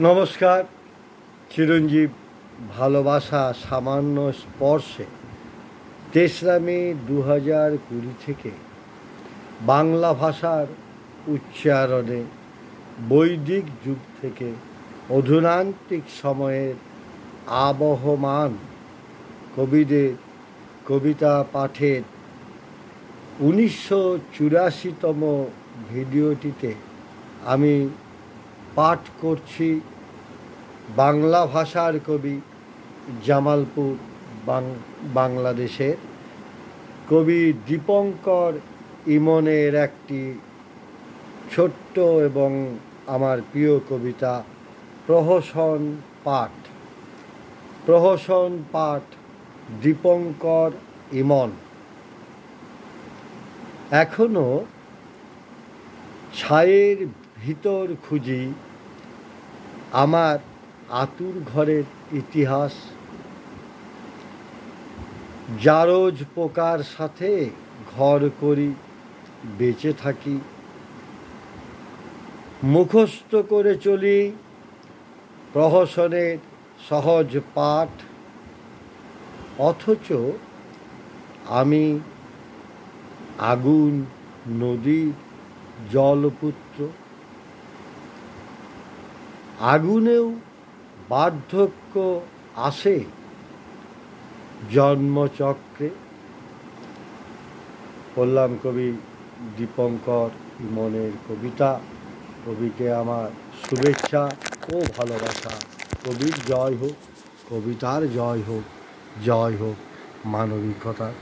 নমস্কার। চিরঞ্জীব ভালোবাসা সামান্য স্পর্শে ৩রা মে ২০২০ থেকে বাংলা ভাষার উচ্চারণে বৈদিক যুগ থেকে অধুনান্তিক সময়ের আবহমান কবিদের কবিতা পাঠের ১৯৮৪তম ভিডিওটিতে আমি পাঠ করছি বাংলা ভাষার কবি জামালপুর বাংলাদেশের কবি দীপঙ্কর ইমনের একটি ছোট্ট এবং আমার প্রিয় কবিতা প্রহসন পাঠ দীপঙ্কর ইমন। এখনো ছায়ের ভিতর খুঁজি আমার আতুর ঘরের ইতিহাস, জারজ পোকার সাথে ঘর করি বেঁচে থাকি, মুখস্থ করে চলি প্রহসনের সহজ পাঠ, অথচ আমি আগুন নদীর জলপুত্র। আগুনেও বার্ধক্য আসে জন্মচক্রে। বললাম কবি দীপঙ্কর ইমনের কবিতা। কবিকে আমার শুভেচ্ছা ও ভালোবাসা। কবির জয় হোক, কবিতার জয় হোক, জয় হোক মানবিকতার।